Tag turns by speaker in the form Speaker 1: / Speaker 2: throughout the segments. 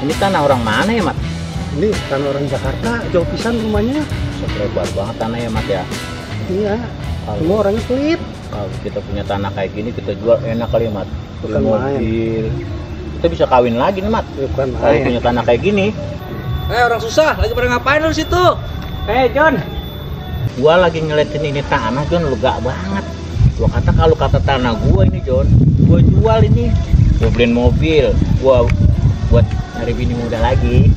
Speaker 1: Ini tanah orang mana ya, Mat?
Speaker 2: Ini tanah orang Jakarta, jauh pisan rumahnya.
Speaker 1: Lebar banget tanah ya, Mat ya.
Speaker 2: Iya,
Speaker 1: Kalau
Speaker 2: semua orangnya pelit.
Speaker 1: kalau kita punya tanah kayak gini kita jual enak kali, Mat.
Speaker 2: Bukan
Speaker 1: Mobil. Kita bisa kawin lagi nih, Mat.
Speaker 2: Bukan
Speaker 1: Kalau
Speaker 2: main.
Speaker 1: punya tanah kayak gini.
Speaker 3: Orang susah, lagi pada ngapain lu di situ?
Speaker 1: John. Gua lagi ngeliatin ini tanah, John, lega banget. Gua kata kalau kata tanah gua ini, John, gua jual ini. Gua beliin mobil, gua buat nyari bini muda lagi.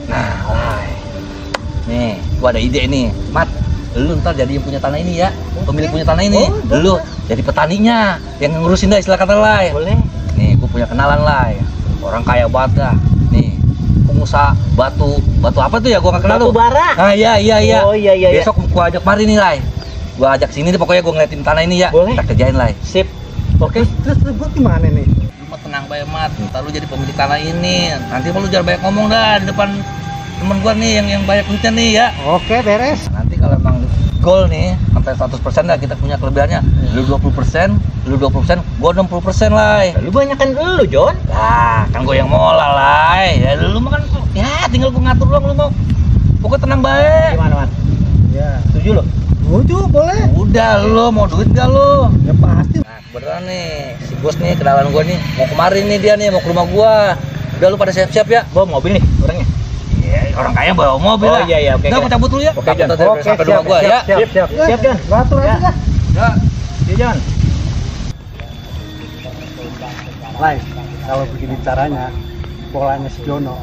Speaker 3: Nah, nih, gua ada ide nih, Mat. Lu ntar jadi yang punya tanah ini ya, pemilik punya tanah ini. Lu jadi petaninya, yang ngurusin dah istilah kata Lai.
Speaker 1: Boleh.
Speaker 3: Nih, gua punya kenalan Lai, orang kaya banget dah. Nih, pengusaha batu apa tuh ya? Gua nggak kenal
Speaker 1: Batu
Speaker 3: tuh.
Speaker 1: bara.
Speaker 3: Ah iya.
Speaker 1: Oh iya.
Speaker 3: Besok gua ajak mari nih Lai. Gua ajak sini deh, pokoknya gua ngeliatin tanah ini ya.
Speaker 1: Boleh.
Speaker 3: Kita kerjain Lai.
Speaker 1: Sip. Oke.
Speaker 2: Terus gua gimana nih?
Speaker 3: Lu mah tenang bae Mat, ntar lu jadi pemilik tanah ini. Nanti lu jangan banyak ngomong dah di depan temen gua nih yang banyak duitnya nih ya.
Speaker 2: Oke, beres.
Speaker 3: Nanti kalau emang goal nih sampai 100% dah kita punya kelebihannya. Lu 20%, lu 20%, gua 60% lah.
Speaker 1: Lu banyakan dulu, John.
Speaker 3: Lah, kan gua yang mola lah. Ya lu mah kan ya tinggal gua ngatur doang lu mau. Pokoknya tenang bae.
Speaker 1: Gimana, Mat?
Speaker 2: Ya,
Speaker 1: Setuju lo?
Speaker 2: setuju boleh.
Speaker 3: Udah lu mau duit gak lu?
Speaker 2: Ya pasti.
Speaker 3: Nah, beneran nih, si bos nih kenalan gua nih, mau kemarin nih dia nih, mau ke rumah gua. Udah lu pada siap-siap ya.
Speaker 1: Bawa mobil nih orangnya.
Speaker 3: Iya, orang kaya bawa mobil
Speaker 1: Oh
Speaker 3: lah.
Speaker 1: iya, oke.
Speaker 3: Udah, gua cabut dulu ya.
Speaker 1: Oke, John.
Speaker 3: Sampai rumah gua ya.
Speaker 2: Siap.
Speaker 1: Siap, John.
Speaker 2: Batu
Speaker 1: Ya.
Speaker 2: lagi dah.
Speaker 3: Ya.
Speaker 1: Ya, John.
Speaker 2: Lai, kalau begini caranya, polanya si Jono,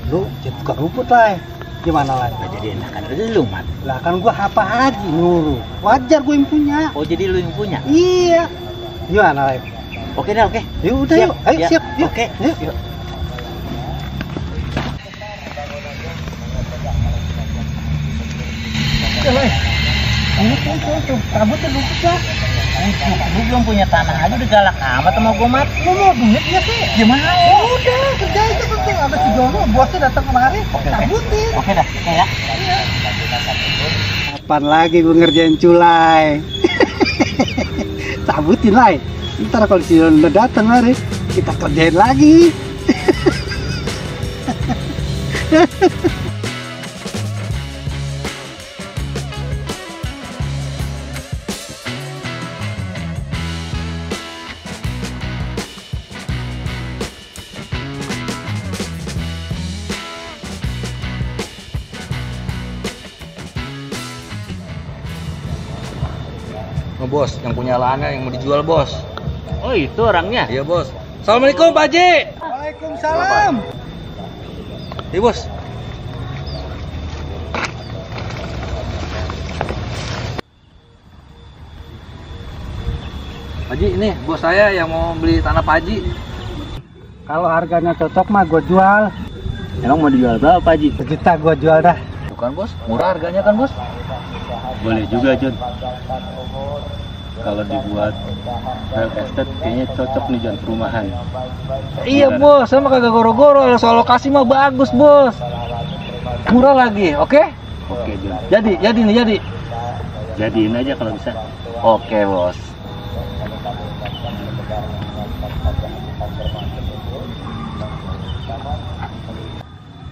Speaker 2: lu jadi tukang rumput, Lai. Gimana, Lai?
Speaker 1: Nah, jadi enakan lu, Mat.
Speaker 2: Lah kan gua apa aja nyuruh. Wajar gua yang punya.
Speaker 1: Oh, jadi lu yang punya.
Speaker 2: Iya. Gimana, Lai?
Speaker 1: Oke dah, oke.
Speaker 2: Yuk udah
Speaker 1: Siap,
Speaker 2: yuk. Ayo
Speaker 1: ya.
Speaker 2: siap. Yuk.
Speaker 1: Oke.
Speaker 2: Yuk. Oke, Lai. Tuh. Kabutnya dulu dah.
Speaker 1: Lu belum punya tanah aja udah galak amat sama gua, Mat.
Speaker 2: Lu mau duit ya sih?
Speaker 1: Gimana?
Speaker 2: Udah, kerja aja penting. Ada si Jono, bosnya datang kemari, cabutin.
Speaker 1: Oke dah, oke ya.
Speaker 2: Kapan lagi gue ngerjain culai? Cabutin, Lai. Ntar kalau si Jono udah datang mari, kita kerjain lagi.
Speaker 3: Oh, bos, yang punya lahannya yang mau dijual, bos.
Speaker 1: Oh, itu orangnya.
Speaker 3: Iya, bos. Assalamualaikum, Pak Haji.
Speaker 2: Waalaikumsalam.
Speaker 3: Iya, bos. Pak Haji, ini bos saya yang mau beli tanah Pak Haji.
Speaker 2: Kalau harganya cocok mah gue jual.
Speaker 1: Emang mau dijual berapa, Pak Haji?
Speaker 2: Sejuta gue jual dah.
Speaker 3: Bukan, bos. Murah harganya kan, bos?
Speaker 4: Boleh juga, John. Kalau dibuat real estate kayaknya cocok nih, John, perumahan.
Speaker 3: Iya, bos. Saya mah kagak goro-goro. Soal lokasi mah bagus, bos. Murah lagi, oke?
Speaker 4: Oke, John.
Speaker 3: Jadi.
Speaker 4: Jadiin aja kalau bisa.
Speaker 3: Oke, bos.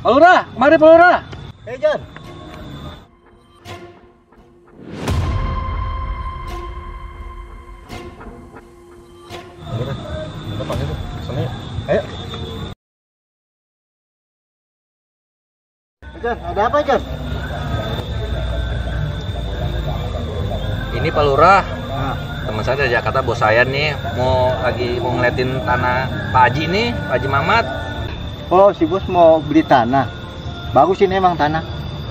Speaker 3: Pak Lurah, mari Pak Lurah.
Speaker 1: John.
Speaker 2: Ayo. John, ada apa, John?
Speaker 3: Ini Pak Lurah,
Speaker 2: Nah,
Speaker 3: teman saya dari Jakarta, bos saya nih mau ngeliatin tanah Pak Haji nih, Pak Haji Mamat.
Speaker 5: Oh, si bos mau beli tanah. Bagus ini emang tanah.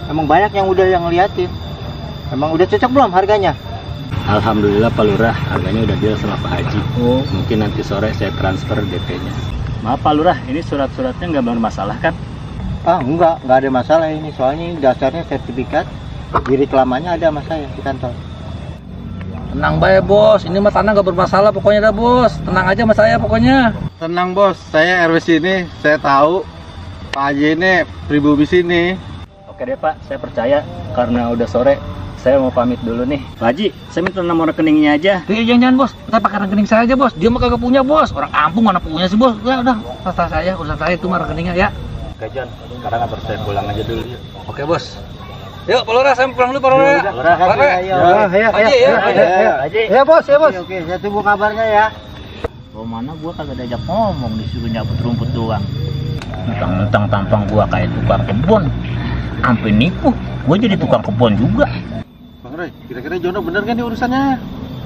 Speaker 5: Emang banyak yang udah yang ngeliatin. Emang udah cocok belum harganya?
Speaker 4: Alhamdulillah, Pak Lurah, harganya udah deal sama Pak Haji. Mungkin nanti sore saya transfer DP-nya. Maaf, Pak Lurah, ini surat-suratnya nggak bermasalah kan?
Speaker 5: Ah, enggak ada masalah ini. Soalnya ini dasarnya sertifikat. Di reklamannya ada sama saya di kantor.
Speaker 3: Tenang bae, bos. Ini mah tanah nggak bermasalah pokoknya dah, bos. Tenang aja sama saya pokoknya.
Speaker 6: Tenang, bos, saya RW sini, saya tahu Pak Haji ini pribumi sini.
Speaker 4: Oke deh, Pak, saya percaya karena udah sore saya mau pamit dulu nih. Pak Haji, saya minta nomor rekeningnya aja.
Speaker 3: Jangan bos, kita pakai rekening saya aja bos. Dia mah kagak punya bos. Orang kampung mana punya sih bos. Ya udah, urusan saya itu mah rekeningnya ya.
Speaker 4: Oke John, sekarang antar saya pulang aja dulu.
Speaker 3: Oke bos. Yuk Pak Lurah, saya pulang dulu Pak Lurah.
Speaker 2: Ya bos. Oke, saya tunggu kabarnya ya.
Speaker 1: Mana gua kagak diajak ngomong, disuruh nyabut rumput doang. Mentang-mentang tampang gua kayak tukang kebun, sampai nipu gua jadi tukang kebun juga.
Speaker 6: Bang Roy, kira-kira Jono bener kan nih urusannya?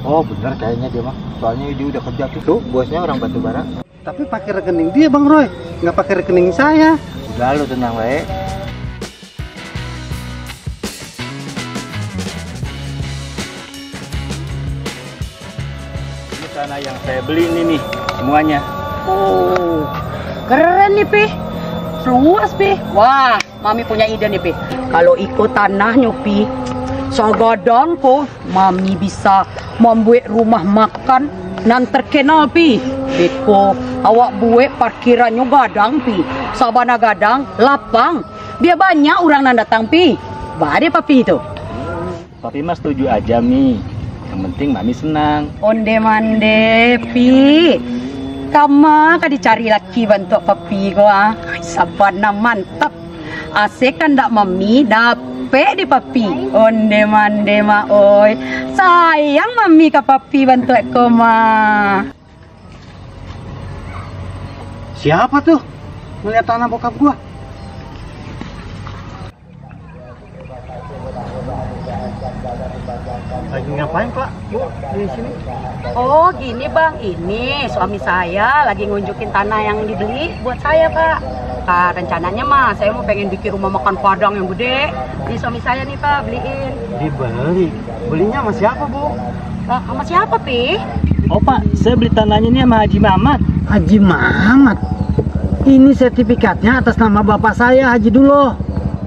Speaker 5: Oh bener kayaknya dia mah. Soalnya dia udah kerja tuh, bosnya orang batu bara.
Speaker 2: Tapi pakai rekening dia Bang Roy, nggak pakai rekening saya.
Speaker 5: Udah lu tenang wae.
Speaker 4: Ini tanah yang saya beli ini nih, semuanya.
Speaker 7: Oh, keren nih Pi. Luas Pi. Wah, Mami punya ide nih Pi. Kalau ikut tanahnya Pi, segadang po, Mami bisa membuat rumah makan nan terkenal Pi. Beko, awak buat parkirannya gadang Pi. Sabana gadang, lapang. Biar banyak orang nan datang Pi. Bade Papi itu.
Speaker 4: Papi mas setuju aja Mi. Yang penting Mami senang.
Speaker 7: Onde mande Pi. Kama ka dicari laki bantu papi gua. Sabana mantap. Asik kan dak mami dapet di papi. Onde mande ma oi. Sayang mami ka papi bantu ko ma.
Speaker 2: Siapa tuh ngeliat tanah bokap gua? Lagi ngapain Pak? Bu, di sini?
Speaker 7: Oh gini bang, ini suami saya lagi ngunjukin tanah yang dibeli buat saya Pak. Rencananya mah saya mau pengen bikin rumah makan Padang yang gede. Ini suami saya nih Pak beliin.
Speaker 2: Dibeli. Belinya sama siapa Bu?
Speaker 7: Sama siapa Pi?
Speaker 4: Oh Pak, saya beli tanahnya ini sama Haji Mamat.
Speaker 2: Haji Mamat. Ini sertifikatnya atas nama bapak saya Haji Duloh.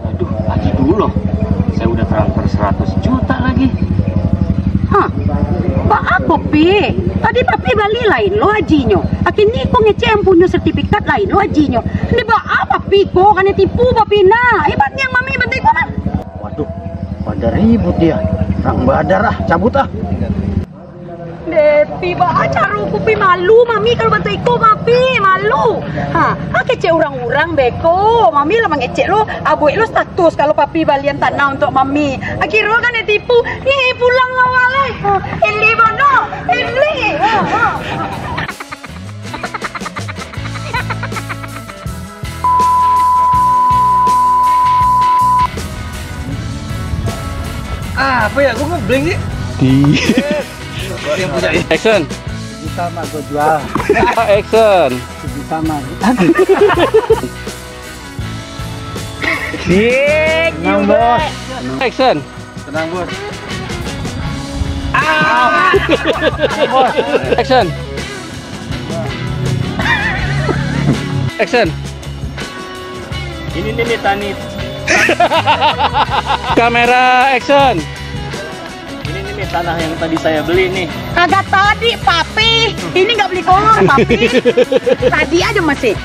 Speaker 4: Aduh, Haji Duloh. Saya udah transfer 100 juta lagi.
Speaker 7: Hah? Pak apa Pi? Tadi papi beli lain lo hajinya. Akin ni ko ngece yang punya sertifikat lain lo hajinya. Ini ba apa Pi ko kan tipu papi na. Hebat yang mami bantai ko man.
Speaker 2: Waduh, pada ribut dia. Orang badar cabut ah.
Speaker 7: Depi ba acara Pi malu mami kalau bantai ko papi malu. Ha, kece orang-orang beko. Mami lah mengecek lo, abuik lo status kalau papi balian tanah untuk mami. Akhirnya kan tipu. Nih pulang awalnya. Ini mana? Ini.
Speaker 3: Apa ya? Gue ngeblank sih. Yang punya
Speaker 4: Action.
Speaker 2: Sama gue jual.
Speaker 4: Action.
Speaker 2: Sama.
Speaker 7: Tenang
Speaker 2: bos.
Speaker 4: Action.
Speaker 6: Tenang bos.
Speaker 4: Action. Action. Ini nih Tani. Kamera action. Ini nih tanah yang tadi saya beli nih.
Speaker 7: Kagak tadi papi. Ini nggak beli kolor papi. Tadi aja masih.